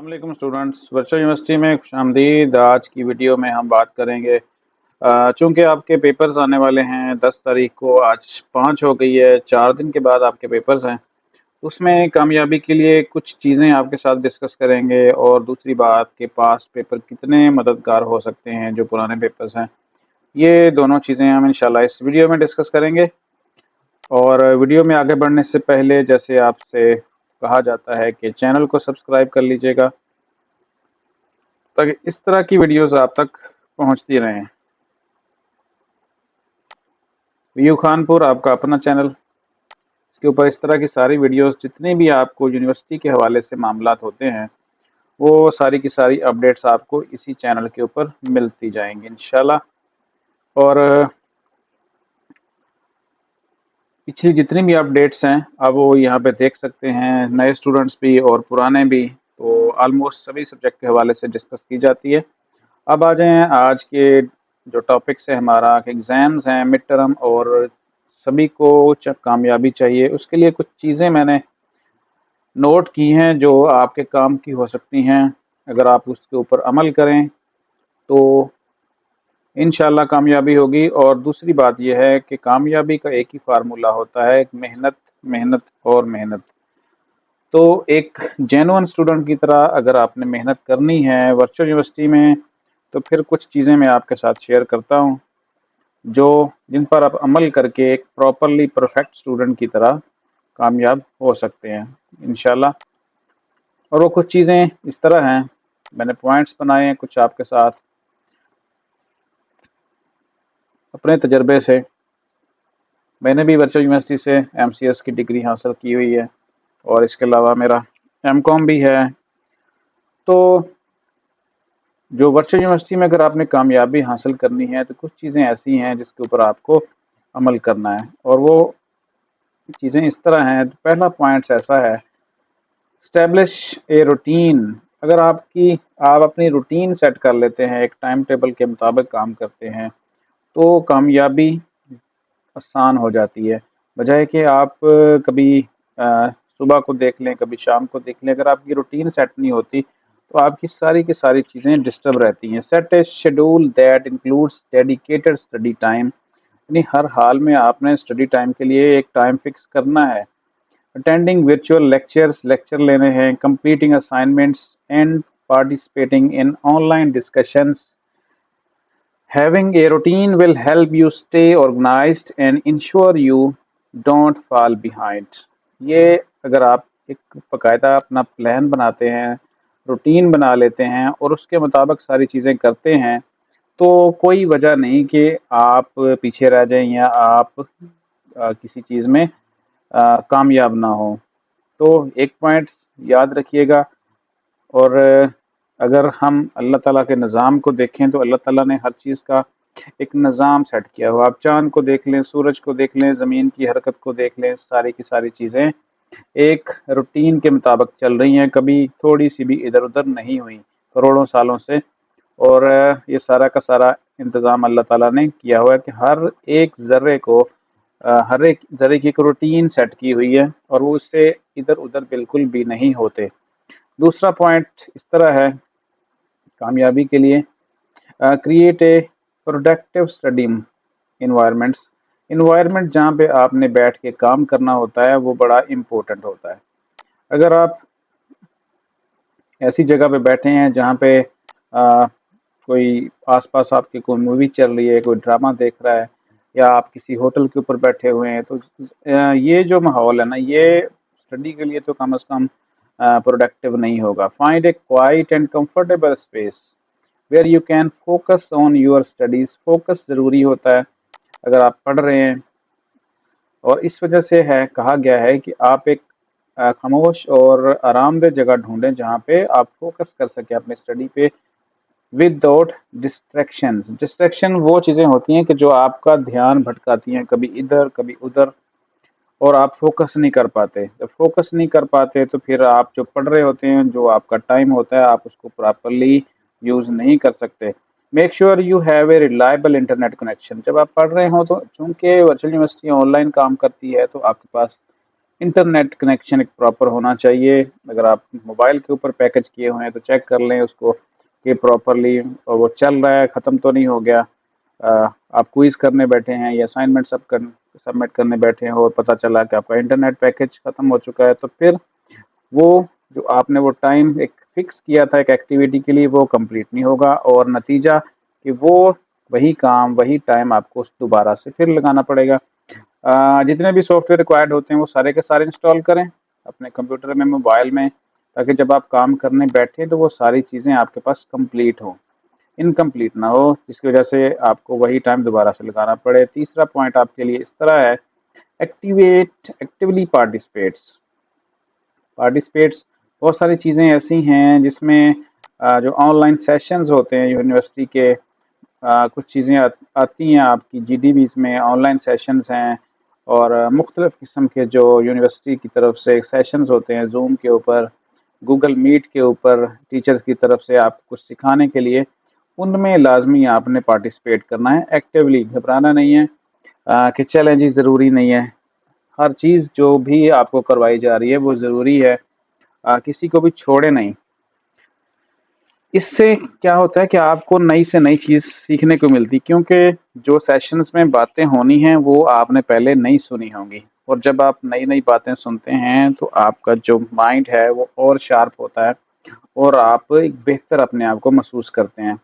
अस्सलाम वालेकुम students, virtual university में खुशामदीद। आज की वीडियो में हम बात करेंगे चूँकि आपके पेपर्स आने वाले हैं 10 तारीख को, आज 5 हो गई है, 4 दिन के बाद आपके पेपर्स हैं। उसमें कामयाबी के लिए कुछ चीज़ें आपके साथ डिस्कस करेंगे और दूसरी बात के पास्ट पेपर कितने मददगार हो सकते हैं जो पुराने पेपर्स हैं। ये दोनों चीज़ें हम इंशाल्लाह इस वीडियो में डिस्कस करेंगे। और वीडियो में आगे बढ़ने से पहले जैसे आपसे कहा जाता है कि चैनल को सब्सक्राइब कर लीजिएगा ताकि इस तरह की वीडियोस आप तक पहुंचती रहें। व्यू खानपुर आपका अपना चैनल, इसके ऊपर इस तरह की सारी वीडियोस जितनी भी आपको यूनिवर्सिटी के हवाले से मामलात होते हैं वो सारी की सारी अपडेट्स आपको इसी चैनल के ऊपर मिलती जाएंगी इंशाल्लाह। और पिछली जितनी भी अपडेट्स हैं अब वो यहाँ पे देख सकते हैं, नए स्टूडेंट्स भी और पुराने भी, तो ऑलमोस्ट सभी सब्जेक्ट के हवाले से डिस्कस की जाती है। अब आ जाएं आज के जो टॉपिक्स है, हमारा एग्ज़ाम्स हैं मिड टर्म और सभी को कामयाबी चाहिए, उसके लिए कुछ चीज़ें मैंने नोट की हैं जो आपके काम की हो सकती हैं। अगर आप उसके ऊपर अमल करें तो इंशाल्लाह कामयाबी होगी। और दूसरी बात यह है कि कामयाबी का एक ही फार्मूला होता है, मेहनत, मेहनत और मेहनत। तो एक जेन्युइन स्टूडेंट की तरह अगर आपने मेहनत करनी है वर्चुअल यूनिवर्सिटी में तो फिर कुछ चीज़ें मैं आपके साथ शेयर करता हूँ जो जिन पर आप अमल करके एक प्रॉपरली परफेक्ट स्टूडेंट की तरह कामयाब हो सकते हैं इंशाल्लाह। और वो कुछ चीज़ें इस तरह हैं, मैंने पॉइंट्स बनाए हैं कुछ आपके साथ अपने तजर्बे से। मैंने भी वर्चुअल यूनिवर्सिटी से एमसीएस की डिग्री हासिल की हुई है और इसके अलावा मेरा एमकॉम भी है। तो जो वर्चुअल यूनिवर्सिटी में अगर आपने कामयाबी हासिल करनी है तो कुछ चीज़ें ऐसी हैं जिसके ऊपर आपको अमल करना है और वो चीज़ें इस तरह हैं। पहला पॉइंट ऐसा है, स्टैब्लिश ए रूटीन। अगर आप अपनी रूटीन सेट कर लेते हैं, एक टाइम टेबल के मुताबिक काम करते हैं तो कामयाबी आसान हो जाती है। बजाय कि आप कभी सुबह को देख लें, कभी शाम को देख लें, अगर आपकी रूटीन सेट नहीं होती तो आपकी सारी की सारी चीज़ें डिस्टर्ब रहती हैं। Set A schedule that includes dedicated study time, यानी हर हाल में आपने स्टडी टाइम के लिए एक टाइम फिक्स करना है। अटेंडिंग वर्चुअल लेक्चर्स, लेक्चर लेने हैं, completing assignments and participating in online discussions. Having a routine will help you stay organized and ensure you don't fall behind. ये अगर आप एक बाकायदा अपना प्लान बनाते हैं, रूटीन बना लेते हैं और उसके मुताबिक सारी चीज़ें करते हैं तो कोई वजह नहीं कि आप पीछे रह जाएं या आप किसी चीज़ में कामयाब ना हो। तो एक पॉइंट याद रखिएगा। और अगर हम अल्लाह ताला के निज़ाम को देखें तो अल्लाह ताला ने हर चीज़ का एक निज़ाम सेट किया हुआ। आप चाँद को देख लें, सूरज को देख लें, ज़मीन की हरकत को देख लें, सारी की सारी चीज़ें एक रूटीन के मुताबिक चल रही हैं, कभी थोड़ी सी भी इधर उधर नहीं हुई करोड़ों सालों से। और ये सारा का सारा इंतज़ाम अल्लाह ताला ने किया हुआ है कि हर एक ज़र्रे को हर एक ज़र्रे की एक रूटीन सेट की हुई है और वो उससे इधर उधर बिल्कुल भी नहीं होते। दूसरा पॉइंट इस तरह है कामयाबी के लिए, create a productive study environments. Environment जहाँ पे आपने बैठ के काम करना होता है वो बड़ा इम्पोर्टेंट होता है। अगर आप ऐसी जगह पे बैठे हैं जहाँ पे कोई आसपास आपकी कोई मूवी चल रही है, कोई ड्रामा देख रहा है या आप किसी होटल के ऊपर बैठे हुए हैं तो ये जो माहौल है ना, ये स्टडी के लिए तो कम से कम प्रोडक्टिव नहीं होगा। Find a quiet and comfortable space where you can focus on your studies. Focus ज़रूरी होता है अगर आप पढ़ रहे हैं और इस वजह से है कहा गया है कि आप एक खामोश और आरामदेह जगह ढूंढें जहाँ पे आप फोकस कर सकें अपनी स्टडी पे विदाउट डिस्ट्रैक्शंस। डिस्ट्रैक्शन वो चीज़ें होती हैं कि जो आपका ध्यान भटकाती हैं, कभी इधर कभी उधर, और आप फोकस नहीं कर पाते। जब फोकस नहीं कर पाते तो फिर आप जो पढ़ रहे होते हैं, जो आपका टाइम होता है, आप उसको प्रॉपरली यूज़ नहीं कर सकते। Make sure you have a reliable internet connection. जब आप पढ़ रहे हो तो चूँकि वर्चुअल यूनिवर्सिटी ऑनलाइन काम करती है तो आपके पास इंटरनेट कनेक्शन एक प्रॉपर होना चाहिए। अगर आप मोबाइल के ऊपर पैकेज किए हुए हैं तो चेक कर लें उसको कि प्रॉपरली वो चल रहा है, ख़त्म तो नहीं हो गया। आप क्विज करने बैठे हैं या असाइनमेंट सबमिट करने बैठे हैं और पता चला कि आपका इंटरनेट पैकेज ख़त्म हो चुका है, तो फिर वो जो आपने वो टाइम एक फिक्स किया था एक एक्टिविटी के लिए वो कंप्लीट नहीं होगा, और नतीजा कि वो वही काम वही टाइम आपको दोबारा से फिर लगाना पड़ेगा। जितने भी सॉफ्टवेयर रिक्वायर्ड होते हैं वो सारे के सारे इंस्टॉल करें अपने कंप्यूटर में, मोबाइल में, ताकि जब आप काम करने बैठें तो वो सारी चीज़ें आपके पास कंप्लीट हों, इनकम्प्लीट ना हो, जिसकी वजह से आपको वही टाइम दोबारा से लगाना पड़े। तीसरा पॉइंट आपके लिए इस तरह है, एक्टिवली पार्टिसिपेट्स। बहुत सारी चीज़ें ऐसी हैं जिसमें जो ऑनलाइन सेशंस होते हैं यूनिवर्सिटी के, कुछ चीज़ें आती हैं आपकी जीडीबीज में, ऑनलाइन सेशंस हैं, और मुख्तलिफ़ किस्म के जो यूनिवर्सिटी की तरफ से सेशंस होते हैं जूम के ऊपर, गूगल मीट के ऊपर, टीचर्स की तरफ से आपको कुछ सिखाने के लिए, उनमें लाजमी आपने पार्टिसिपेट करना है एक्टिवली, घबराना नहीं है कि चैलेंज ज़रूरी नहीं है। हर चीज़ जो भी आपको करवाई जा रही है वो ज़रूरी है, किसी को भी छोड़े नहीं। इससे क्या होता है कि आपको नई से नई चीज़ सीखने को मिलती, क्योंकि जो सेशंस में बातें होनी हैं वो आपने पहले नहीं सुनी होंगी, और जब आप नई नई बातें सुनते हैं तो आपका जो माइंड है वो और शार्प होता है और आप एक बेहतर अपने आप को महसूस करते हैं।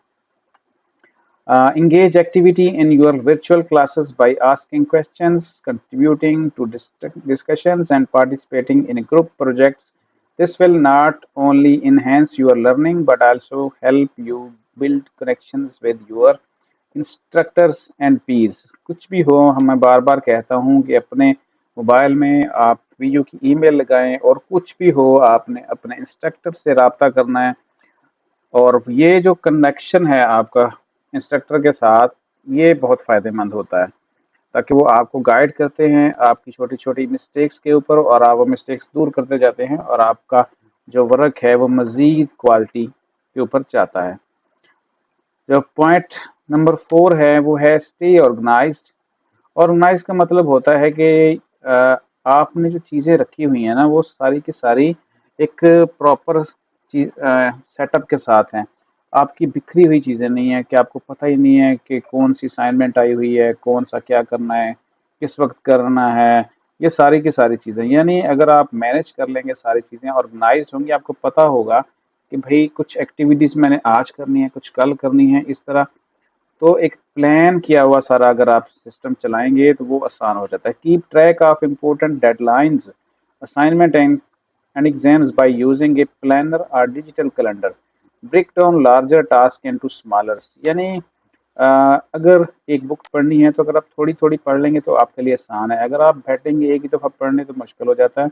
Engage activity in your virtual classes by asking questions, contributing to discussions, and participating in group projects. This will not only enhance your learning but also help you build connections with your instructors and peers. कुछ भी हो, मैं बार बार कहता हूँ कि अपने mobile में आप वीडियो की ईमेल लगाएं, और कुछ भी हो आपने अपने इंस्ट्रक्टर से रब्ता करना है, और ये जो कनेक्शन है आपका इंस्ट्रक्टर के साथ, ये बहुत फ़ायदेमंद होता है, ताकि वो आपको गाइड करते हैं आपकी छोटी छोटी मिस्टेक्स के ऊपर, और आप वो मिस्टेक्स दूर करते जाते हैं, और आपका जो वर्क है वो मज़ीद क्वालिटी के ऊपर जाता है। जो पॉइंट नंबर 4 है वो है स्टे ऑर्गेनाइज्ड। ऑर्गेनाइज का मतलब होता है कि आपने जो चीज़ें रखी हुई हैं ना वो सारी की सारी एक प्रॉपर चीज सेटअप के साथ हैं। आपकी बिखरी हुई चीज़ें नहीं है कि आपको पता ही नहीं है कि कौन सी असाइनमेंट आई हुई है, कौन सा क्या करना है, किस वक्त करना है। ये सारी की सारी चीज़ें, यानी अगर आप मैनेज कर लेंगे सारी चीज़ें ऑर्गेनाइज होंगी, आपको पता होगा कि भाई कुछ एक्टिविटीज़ मैंने आज करनी है, कुछ कल करनी है, इस तरह। तो एक प्लान किया हुआ सारा अगर आप सिस्टम चलाएंगे तो वो आसान हो जाता है। Keep track of important deadlines, assignment and exams by using a planner और digital calendar. Break down larger task into smaller, यानी अगर एक बुक पढ़नी है तो अगर आप थोड़ी थोड़ी पढ़ लेंगे तो आपके लिए आसान है। अगर आप बैठेंगे एक ही दफ़ा पढ़ने तो मुश्किल हो जाता है।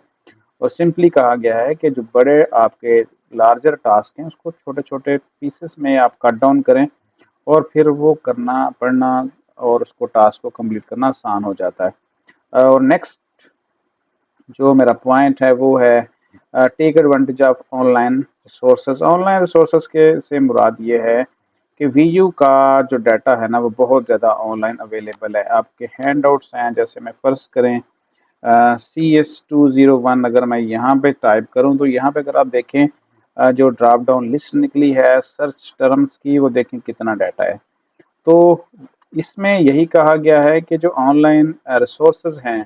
और सिंपली कहा गया है कि जो बड़े आपके लार्जर टास्क हैं उसको छोटे छोटे पीसेस में आप कट डाउन करें, और फिर वो करना, पढ़ना और उसको टास्क को कंप्लीट करना आसान हो जाता है। और नेक्स्ट जो मेरा पॉइंट है वो है take advantage of online resources. Online resources के से मुराद ये है कि वीयू का जो डाटा है ना वो बहुत ज़्यादा ऑनलाइन अवेलेबल है। आपके हैंड आउट्स हैं, जैसे मैं फ़र्ज़ करें CS201 अगर मैं यहाँ पे टाइप करूँ तो यहाँ पे अगर आप देखें जो ड्रॉप डाउन लिस्ट निकली है सर्च टर्म्स की, वो देखें कितना डाटा है। तो इसमें यही कहा गया है कि जो ऑनलाइन रिसोर्सेज हैं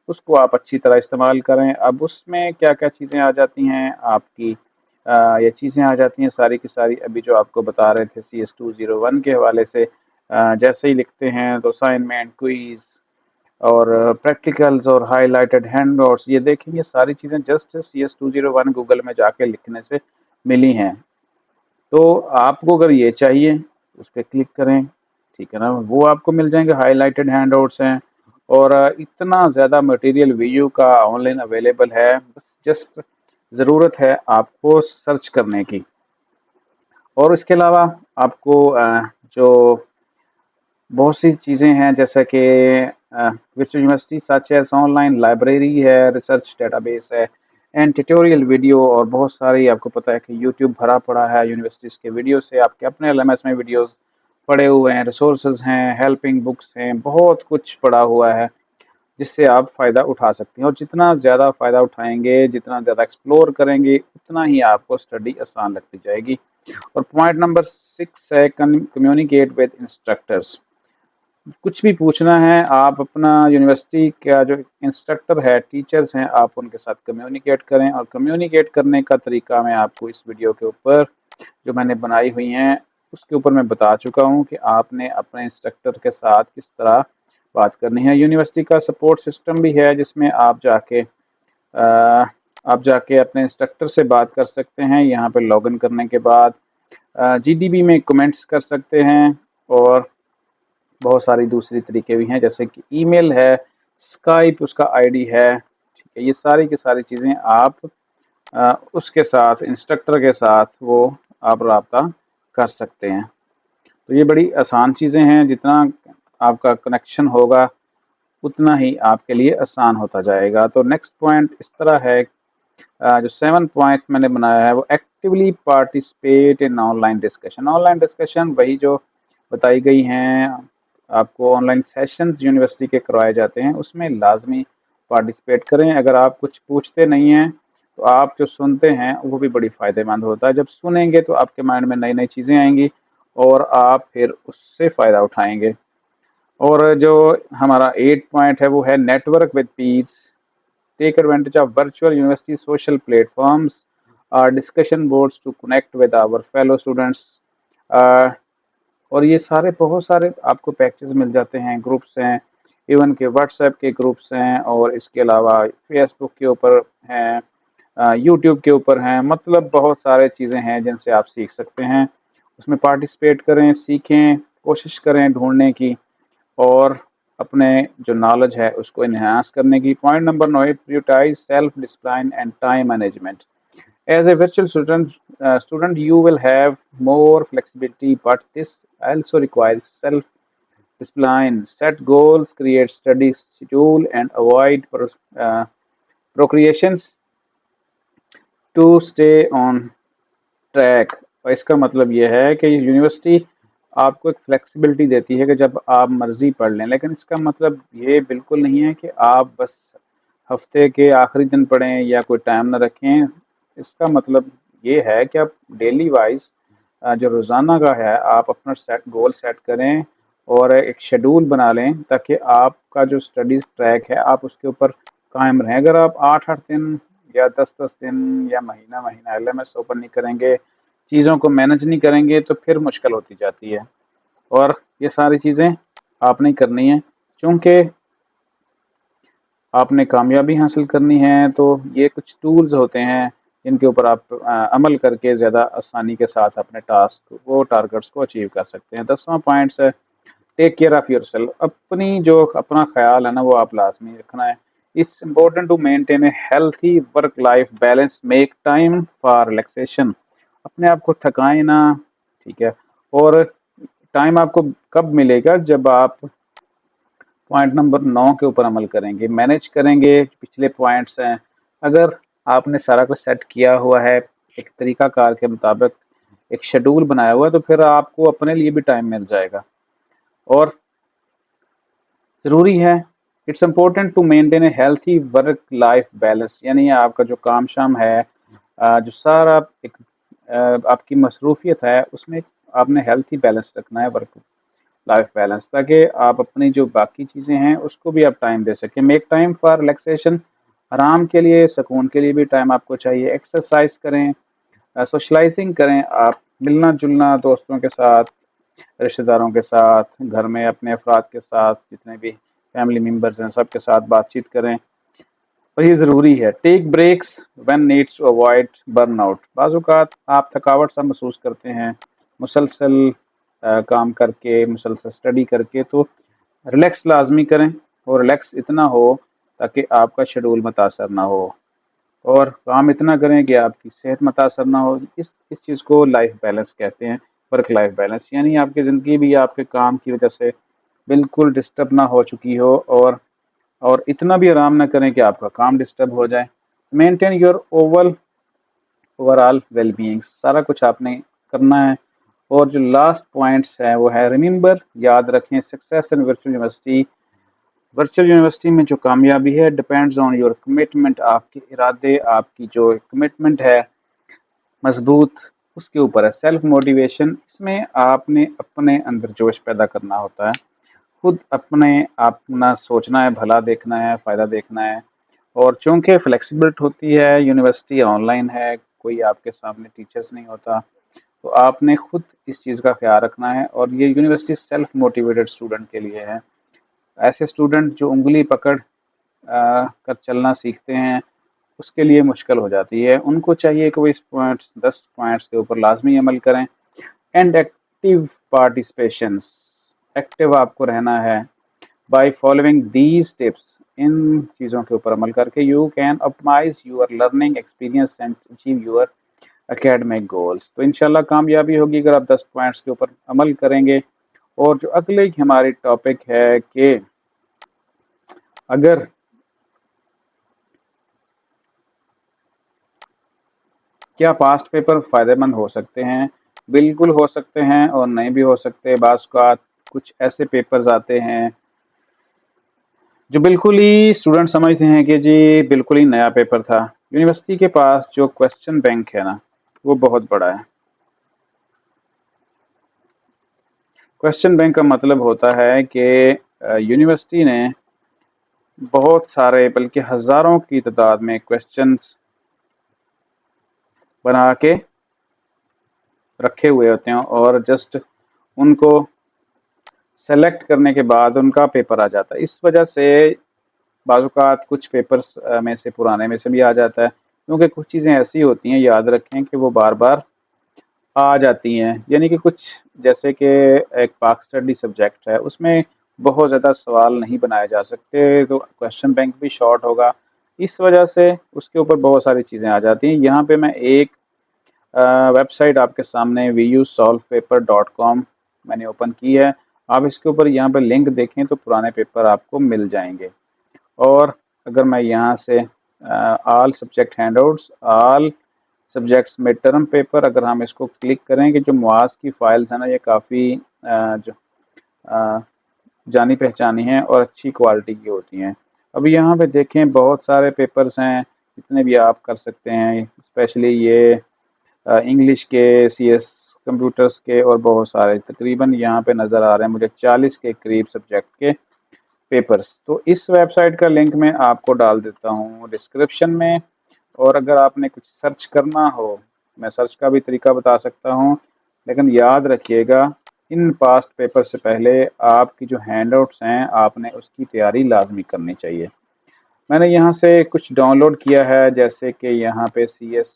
उसको आप अच्छी तरह इस्तेमाल करें। अब उसमें क्या क्या चीज़ें आ जाती हैं आपकी, ये चीज़ें आ जाती हैं सारी की सारी अभी जो आपको बता रहे थे CS201 के हवाले से। जैसे ही लिखते हैं तो असाइनमेंट, क्विज और प्रैक्टिकल्स और हाईलाइटेड हैंड नोट्स, ये देखेंगे सारी चीज़ें जस्ट CS201 गूगल में जाके लिखने से मिली हैं। तो आपको अगर ये चाहिए उस पर क्लिक करें, ठीक है ना, वो आपको मिल जाएंगे, हाईलाइटेड हैंडआउट्स हैं, और इतना ज़्यादा मटेरियल वीयू का ऑनलाइन अवेलेबल है, बस जस्ट ज़रूरत है आपको सर्च करने की। और इसके अलावा आपको जो बहुत सी चीज़ें हैं जैसे कि which university such as online library है, रिसर्च डेटाबेस है, एंड ट्यूटोरियल वीडियो, और बहुत सारी आपको पता है कि यूट्यूब भरा पड़ा है यूनिवर्सिटीज़ के वीडियो से। आपके अपने LMS में वीडियोस पड़े हुए हैं, रिसोर्सेज हैं, हेल्पिंग बुक्स हैं, बहुत कुछ पड़ा हुआ है। جس سے آپ فائدہ اٹھا سکتے ہیں، اور جتنا زیادہ فائدہ اٹھائیں گے، جتنا زیادہ ایکسپلور کریں گے، اتنا ہی آپ کو اسٹڈی آسان لگتی جائے گی۔ اور پوائنٹ نمبر 6 ہے کمیونیکیٹ ود انسٹرکٹرز۔ کچھ بھی پوچھنا ہے آپ اپنا یونیورسٹی کا جو انسٹرکٹر ہے، ٹیچرز ہیں، آپ ان کے ساتھ کمیونیکیٹ کریں، اور کمیونیکیٹ کرنے کا طریقہ میں آپ کو اس ویڈیو کے اوپر جو میں نے بنائی ہوئی ہیں اس کے اوپر میں بتا چکا ہوں کہ آپ نے اپنے انسٹرکٹر کے ساتھ کس طرح بات کرنی ہے۔ یونیورسٹی کا سپورٹ سسٹم بھی ہے جس میں آپ جا کے اپنے انسٹرکٹر سے بات کر سکتے ہیں۔ یہاں پہ لاگ ان کرنے کے بعد جی ڈی بی میں کمنٹس کر سکتے ہیں، اور بہت ساری دوسری طریقے بھی ہیں جیسے کہ ای میل ہے، اسکائپ اس کا آئی ڈی ہے، ٹھیک ہے۔ یہ ساری کی ساری چیزیں آپ اس کے ساتھ انسٹرکٹر کے ساتھ وہ آپ رابطہ کر سکتے ہیں۔ تو یہ بڑی آسان چیزیں ہیں، جتنا آپ کا کنیکشن ہوگا اتنا ہی آپ کے لیے آسان ہوتا جائے گا۔ تو نیکسٹ پوائنٹ اس طرح ہے، جو 7 پوائنٹ میں نے بنایا ہے وہ actually participate in on line discussion. On line discussion وہی جو بتائی گئی ہیں، آپ کو آن لائن سیشنز یونیورسٹی کے کروائے جاتے ہیں، اس میں لازمی پارٹیسپیٹ کریں۔ اگر آپ کچھ پوچھتے نہیں ہیں تو آپ جو سنتے ہیں وہ بھی بڑی فائدہ مند ہوتا ہے۔ جب سنیں گے تو آپ کے مائنڈ میں نئی نئی چیزیں آئیں گی اور آپ پھر اس سے فائدہ اٹھائیں گے۔ اور جو ہمارا 8 پوائنٹ ہے وہ ہے network with peers, take advantage of Virtual University social platforms اور discussion boards to connect with our fellow students. اور یہ سارے بہت سارے آپ کو پیکجز مل جاتے ہیں، گروپس ہیں، ایون کہ واٹس ایپ کے گروپس ہیں، اور اس کے علاوہ فیس بک کے اوپر ہیں، یوٹیوب کے اوپر ہیں، مطلب بہت سارے چیزیں ہیں جن سے آپ سیکھ سکتے ہیں۔ اس میں پارٹیسپیٹ کریں، سیکھیں، کوشش کریں ڈھونڈنے کی اور اپنے جو نالج ہے اس کو انہانس کرنے کی۔ Point number 9، prioritise self discipline and time management. As a virtual student, you will have more flexibility, but this also requires self-discipline. Set goals, create study schedule, and avoid procrastinations to stay on track. اور اس کا مطلب یہ ہے کہ university آپ کو ایک flexibility دیتی ہے کہ جب آپ مرضی پڑھ لیں، لیکن اس کا مطلب یہ بالکل نہیں ہے کہ آپ بس ہفتے کے آخری دن پڑھیں یا کوئی ٹائم نہ رکھیں۔ اس کا مطلب یہ ہے کہ آپ ڈیلی وائز جو روزانہ کا ہے آپ اپنا گول سیٹ کریں اور ایک شیڈول بنا لیں تاکہ آپ کا جو اسٹڈیز ٹریک ہے آپ اس کے اوپر قائم رہیں۔ اگر آپ 8 دن یا 10 دن یا مہینہ ایل ایم ایس اوپن نہیں کریں گے، چیزوں کو مینج نہیں کریں گے تو پھر مشکل ہوتی جاتی ہے، اور یہ ساری چیزیں آپ نے کرنی ہیں۔ چونکہ آپ نے کامیابی حاصل کرنی ہے تو یہ کچھ ٹولز ہوتے ہیں جن کے اوپر آپ عمل کر کے زیادہ آسانی کے ساتھ اپنے ٹارگٹس کو اچیو کر سکتے ہیں۔ 10واں پوائنٹس ہے take care of your self. اپنا خیال ہے نا وہ آپ لازمی رکھنا ہے۔ It's important to maintain a healthy work life balance, make time for relaxation. اپنے آپ کو تھکائیں نہ، ٹھیک ہے۔ اور ٹائم آپ کو کب ملے گا؟ جب آپ پوائنٹ نمبر 9 کے اوپر عمل کریں گے، مینیج کریں گے۔ پچھلے پوائنٹس ہیں، اگر آپ نے سارا کچھ سیٹ کیا ہوا ہے ایک طریقہ کار کے مطابق، ایک شیڈول بنایا ہوا ہے، تو پھر آپ کو اپنے لیے بھی ٹائم مل جائے گا۔ اور ضروری ہے it's important to maintain a healthy work life balance, یعنی آپ کا جو کام شام ہے، جو سارا ایک آپ کی مصروفیت ہے، اس میں آپ نے ہیلتھی بیلنس رکھنا ہے، ورک لائف بیلنس، تاکہ آپ اپنی جو باقی چیزیں ہیں اس کو بھی آپ ٹائم دے سکیں۔ میک ٹائم فار ریلیکسیشن، آرام کے لیے، سکون کے لیے بھی ٹائم آپ کو چاہیے۔ ایکسرسائز کریں، سوشلائزنگ کریں، آپ ملنا جلنا دوستوں کے ساتھ، رشتہ داروں کے ساتھ، گھر میں اپنے افراد کے ساتھ، جتنے بھی فیملی ممبرز ہیں سب کے ساتھ بات چیت کریں، اور یہ ضروری ہے۔ Take breaks when needs to avoid burn out. بعض اوقات آپ تھکاوٹ سا محسوس کرتے ہیں مسلسل کام کر کے، مسلسل اسٹڈی کر کے، تو ریلیکس لازمی کریں، اور ریلیکس اتنا ہو تاکہ آپ کا شیڈول متاثر نہ ہو، اور کام اتنا کریں کہ آپ کی صحت متاثر نہ ہو۔ اس چیز کو لائف بیلنس کہتے ہیں، ورک لائف بیلنس، یعنی آپ کی زندگی بھی آپ کے کام کی وجہ سے بالکل ڈسٹرب نہ ہو چکی ہو، اور اتنا بھی آرام نہ کریں کہ آپ کا کام ڈسٹرب ہو جائے۔ Maintain your overall well being, سارا کچھ آپ نے کرنا ہے۔ اور جو لاسٹ پوائنٹس ہے وہ ہے ریممبر، یاد رکھیں، success in virtual university virtual university میں جو کامیابی ہے ڈپینڈز آن یور کمٹمنٹ، آپ کے ارادے، آپ کی جو کمٹمنٹ ہے مضبوط، اس کے اوپر ہے. سیلف موٹیویشن، اس میں آپ نے اپنے اندر جوش پیدا کرنا ہوتا ہے، خود اپنا سوچنا ہے، بھلا دیکھنا ہے، فائدہ دیکھنا ہے. اور چونکہ فلیکسیبلٹ ہوتی ہے، یونیورسٹی آن لائن ہے، کوئی آپ کے سامنے ٹیچرز نہیں ہوتا، تو آپ نے خود اس چیز کا خیال رکھنا ہے. اور یہ یونیورسٹی سیلف موٹیویٹڈ اسٹوڈنٹ کے لیے ہے. ایسے اسٹوڈنٹ جو انگلی پکڑ کر چلنا سیکھتے ہیں، اس کے لیے مشکل ہو جاتی ہے. ان کو چاہیے کہ وہ اس 10 پوائنٹس کے اوپر لازمی عمل کریں. اینڈ ایکٹیو پارٹیسپیشن، ایکٹیو آپ کو رہنا ہے. بائی فالوئنگ دیز ٹپس، ان چیزوں کے اوپر عمل کر کے you can optimise your learning experience and achieve your academic goals. تو انشاءاللہ کامیابی ہوگی اگر آپ 10 پوائنٹس کے اوپر عمل کریں گے. اور جو اگلے ہماری ٹاپک ہے کہ اگر کیا پاسٹ پیپر فائدہ مند ہو سکتے ہیں؟ بالکل ہو سکتے ہیں اور نہیں بھی ہو سکتے. بعض اوقات کچھ ایسے پیپرز آتے ہیں جو بالکل ہی اسٹوڈنٹ سمجھتے ہیں کہ جی بالکل ہی نیا پیپر تھا. یونیورسٹی کے پاس جو کوشچن بینک ہے نا، وہ بہت بڑا ہے. کوشچن بینک کا مطلب ہوتا ہے کہ یونیورسٹی نے بہت سارے بلکہ ہزاروں کی تعداد میں کوشچنز بنا کے رکھے ہوئے ہوتے ہیں، اور جسٹ ان کو سلیکٹ کرنے کے بعد ان کا پیپر آ جاتا ہے. اس وجہ سے بعض اوقات کچھ پیپرز میں سے پرانے میں سے بھی آ جاتا ہے، کیونکہ کچھ چیزیں ایسی ہوتی ہیں، یاد رکھیں کہ وہ بار بار آ جاتی ہیں. یعنی کہ کچھ جیسے کہ ایک پاک اسٹڈی سبجیکٹ ہے، اس میں بہت زیادہ سوال نہیں بنائے جا سکتے، تو کوشچن بینک بھی شارٹ ہوگا. اس وجہ سے اس کے اوپر بہت ساری چیزیں آ جاتی ہیں. یہاں پہ میں ایک ویب سائٹ آپ کے سامنے VUSolvePaper.com میں نے اوپن کی ہے. آپ اس کے اوپر یہاں پہ لنک دیکھیں تو پرانے پیپر آپ کو مل جائیں گے. اور اگر میں یہاں سے آل سبجیکٹ ہینڈ آؤٹس، آل سبجیکٹس میں ٹرم پیپر، اگر ہم اس کو کلک کریں کہ جو مواز کی فائلز ہیں نا، یہ کافی جو جانی پہچانی ہیں اور اچھی کوالٹی کی ہوتی ہیں. ابھی یہاں پہ دیکھیں بہت سارے پیپرز ہیں جتنے بھی آپ کر سکتے ہیں، اسپیشلی یہ انگلش کے، CS کمپیوٹرز کے، اور بہت سارے تقریباً یہاں پہ نظر آ رہے ہیں مجھے 40 کے قریب سبجیکٹ کے پیپرز. تو اس ویب سائٹ کا لنک میں آپ کو ڈال دیتا ہوں ڈسکرپشن میں. اور اگر آپ نے کچھ سرچ کرنا ہو، میں سرچ کا بھی طریقہ بتا سکتا ہوں، لیکن یاد رکھیے گا ان پاسٹ پیپر سے پہلے آپ کی جو ہینڈ آؤٹس ہیں آپ نے اس کی تیاری لازمی کرنی چاہیے. میں نے یہاں سے کچھ ڈاؤن لوڈ کیا ہے، جیسے کہ یہاں پہ CS،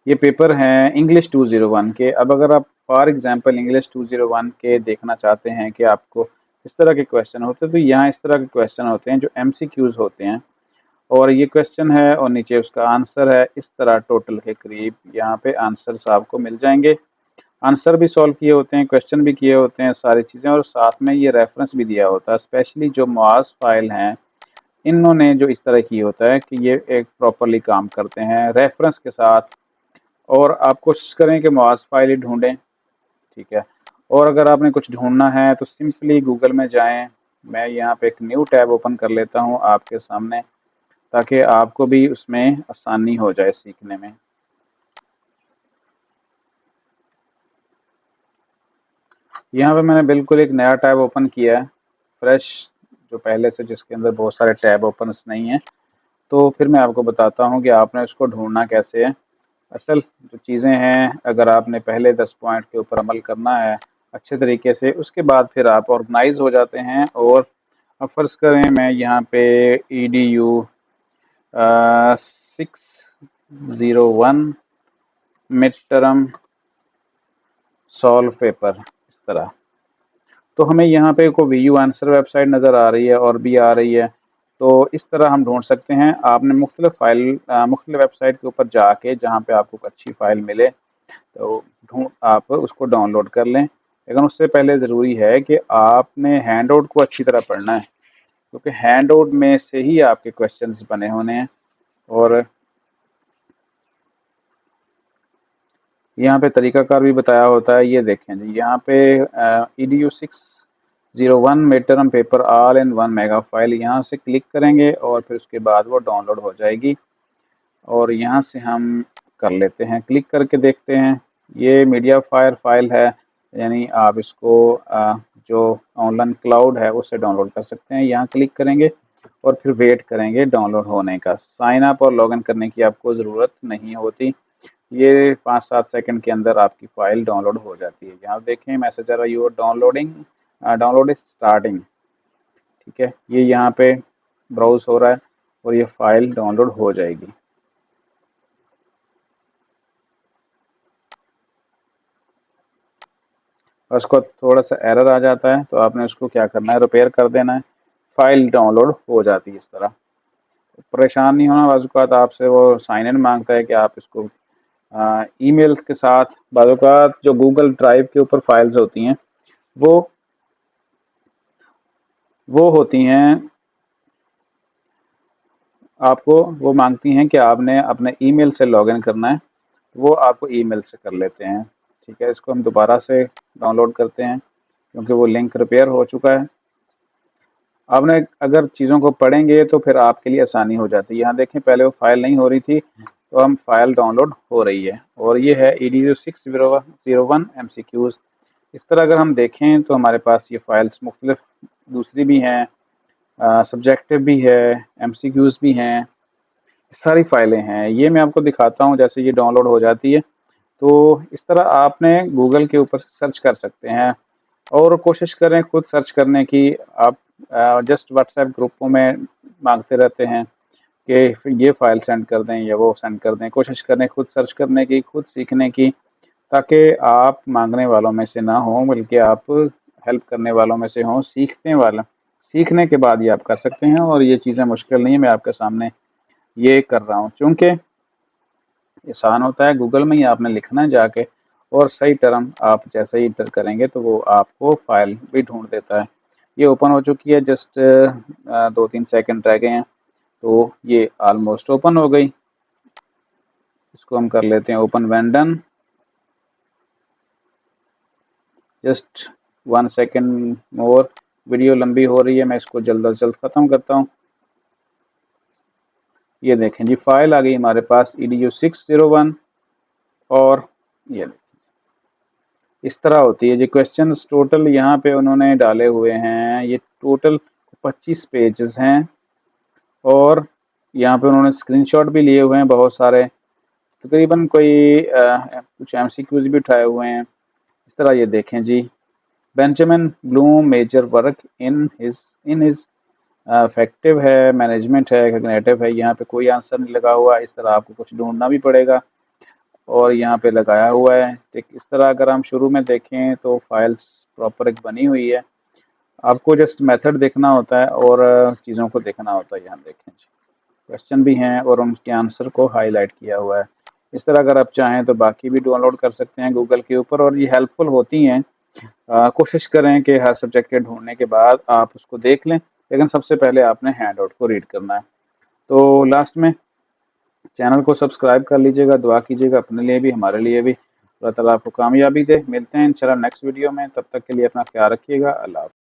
یہ پیپر ہیں انگلش 201 کے. اب اگر آپ فار ایگزامپل انگلش 201 کے دیکھنا چاہتے ہیں کہ آپ کو اس طرح کے کویشچن ہوتے ہیں، تو یہاں اس طرح کے کویشچن ہوتے ہیں جو MCQs ہوتے ہیں، اور یہ کویشچن ہے اور نیچے اس کا آنسر ہے. اس طرح ٹوٹل کے قریب یہاں پہ آنسرز آپ کو مل جائیں گے. آنسر بھی سولو کیے ہوتے ہیں، کویشچن بھی کیے ہوتے ہیں، ساری چیزیں، اور ساتھ میں یہ ریفرنس بھی دیا ہوتا ہے. اسپیشلی جو مواز فائل ہیں، انہوں نے جو اس طرح کی ہوتا ہے کہ یہ ایک پراپرلی کام کرتے ہیں ریفرنس کے ساتھ. اور آپ کوشش کریں کہ مواز فائل ہی ڈھونڈیں، ٹھیک ہے. اور اگر آپ نے کچھ ڈھونڈنا ہے تو سمپلی گوگل میں جائیں. میں یہاں پہ ایک نیو ٹیب اوپن کر لیتا ہوں آپ کے سامنے، تاکہ آپ کو بھی اس میں آسانی ہو جائے سیکھنے میں. یہاں پہ میں نے بالکل ایک نیا ٹیب اوپن کیا ہے، فریش، جو پہلے سے جس کے اندر بہت سارے ٹیب اوپنس نہیں ہیں. تو پھر میں آپ کو بتاتا ہوں کہ آپ نے اس کو ڈھونڈنا کیسے ہے. اصل جو چیزیں ہیں، اگر آپ نے پہلے 10 پوائنٹ کے اوپر عمل کرنا ہے اچھے طریقے سے، اس کے بعد پھر آپ آرگنائز ہو جاتے ہیں. اور فرض کریں میں یہاں پہ EDU 601 mid term solved paper, اس طرح، تو ہمیں یہاں پہ کوئی VU آنسر ویب سائٹ نظر آ رہی ہے اور بھی آ رہی ہے. تو اس طرح ہم ڈھونڈ سکتے ہیں. آپ نے مختلف ویب سائٹ کے اوپر جا کے جہاں پہ آپ کو اچھی فائل ملے تو آپ اس کو ڈاؤن لوڈ کر لیں. لیکن اس سے پہلے ضروری ہے کہ آپ نے ہینڈ آؤٹ کو اچھی طرح پڑھنا ہے، کیونکہ ہینڈ آؤٹ میں سے ہی آپ کے کویشچنز بنے ہونے ہیں. اور یہاں پہ طریقہ کار بھی بتایا ہوتا ہے. یہ دیکھیں جی، یہاں پہ EDU 01 mid term paper all in 1 mega file, यहाँ से क्लिक करेंगे और फिर उसके बाद वो डाउनलोड हो जाएगी। और यहाँ से हम कर लेते हैं, क्लिक करके देखते हैं। ये मीडिया फायर फाइल है, यानी आप इसको जो ऑनलाइन क्लाउड है उससे डाउनलोड कर सकते हैं। यहाँ क्लिक करेंगे और फिर वेट करेंगे डाउनलोड होने का। साइन अप और लॉगिन करने की आपको ज़रूरत नहीं होती। ये 5-7 सेकंड के अंदर आपकी फ़ाइल डाउनलोड हो जाती है। यहाँ देखें मैसेज आ रहा है, your downloading, download is starting. ठीक है, ये यहाँ पे ब्राउज हो रहा है और ये फ़ाइल डाउनलोड हो जाएगी। उसको थोड़ा सा एरर आ जाता है तो आपने उसको क्या करना है, रिपेयर कर देना है। फ़ाइल डाउनलोड हो जाती है इस तरह। परेशान नहीं होना, बाज़ औक़ात आपसे वो साइन इन मांगता है कि आप इसको ईमेल के साथ, बाज़ औक़ात जो गूगल ड्राइव के ऊपर फाइल्स होती हैं वो होती हैं, आपको वो मांगती हैं कि आपने अपने ईमेल से लॉगिन करना है, वो आपको ईमेल से कर लेते हैं। ठीक है, इसको हम दोबारा से डाउनलोड करते हैं क्योंकि वो लिंक रिपेयर हो चुका है। आपने अगर चीज़ों को पढ़ेंगे तो फिर आपके लिए आसानी हो जाती है। यहाँ देखें पहले वो फाइल नहीं हो रही थी, तो हम फाइल डाउनलोड हो रही है। और ये है EDU601 MCQs। इस तरह अगर हम देखें तो हमारे पास ये फाइल्स मुख्तलिफ दूसरी भी हैं, सब्जेक्टिव भी है, MCQs भी हैं, सारी फाइलें हैं। ये मैं आपको दिखाता हूँ, जैसे ये डाउनलोड हो जाती है तो इस तरह आपने गूगल के ऊपर सर्च कर सकते हैं। और कोशिश करें खुद सर्च करने की। आप जस्ट व्हाट्सएप ग्रुपों में मांगते रहते हैं कि ये फ़ाइल सेंड कर दें या वो सेंड कर दें। कोशिश करें खुद सर्च करने की, खुद सीखने की, ताकि आप मांगने वालों में से ना हों बल्कि आप हेल्प करने वालों में से हों, सीखने के बाद ये आप कर सकते हैं। और ये चीज़ें मुश्किल नहीं है, मैं आपके सामने ये कर रहा हूँ। चूँकि आसान होता है, गूगल में ही आपने लिखना है जाके, और सही टर्म आप जैसे ही इंटर करेंगे तो वो आपको फ़ाइल भी ढूंढ देता है। ये ओपन हो चुकी है, जस्ट 2-3 सेकंड रह गए हैं तो ये ऑलमोस्ट ओपन हो गई। इसको हम कर लेते हैं open when done. Just 1 second more. Video लंबी हो रही है, मैं इसको जल्द अज जल्द ख़त्म करता हूँ। ये देखें जी, फाइल आ गई हमारे पास EDU601। और ये इस तरह होती है जी। क्वेश्चंस टोटल यहाँ पे उन्होंने डाले हुए हैं, ये टोटल 25 पेजेस हैं। और यहाँ पे उन्होंने स्क्रीनशॉट भी लिए हुए हैं बहुत सारे, तकरीबन कोई कुछ MCQs भी उठाए हुए हैं। इस तरह ये देखें जी, Benjamin Bloom major work in his affective है, मैनेजमेंट है, कॉग्निटिव है। यहाँ पे कोई आंसर नहीं लगा हुआ, इस तरह आपको कुछ ढूंढना भी पड़ेगा। और यहाँ पे लगाया हुआ है। ठीक इस तरह अगर हम शुरू में देखें तो फाइल्स प्रॉपर एक बनी हुई है, आपको जस्ट मेथड देखना होता है और चीज़ों को देखना होता है। यहाँ देखें जी, क्वेश्चन भी हैं और उनके आंसर को हाईलाइट किया हुआ है। इस तरह अगर आप चाहें तो बाकी भी डाउनलोड कर सकते हैं गूगल के ऊपर, और ये हेल्पफुल होती हैं। कोशिश करें कि हर सब्जेक्ट के ढूंढने के बाद आप उसको देख लें, लेकिन सबसे पहले आपने हैंड आउट को रीड करना है। तो लास्ट में चैनल को सब्सक्राइब कर लीजिएगा, दुआ कीजिएगा अपने लिए भी, हमारे लिए भी। अल्लाह ताला आपको कामयाबी दे। मिलते हैं इंशाल्लाह नेक्स्ट वीडियो में, तब तक के लिए अपना ख्याल रखिएगा। अल्लाह हाफ़िज़।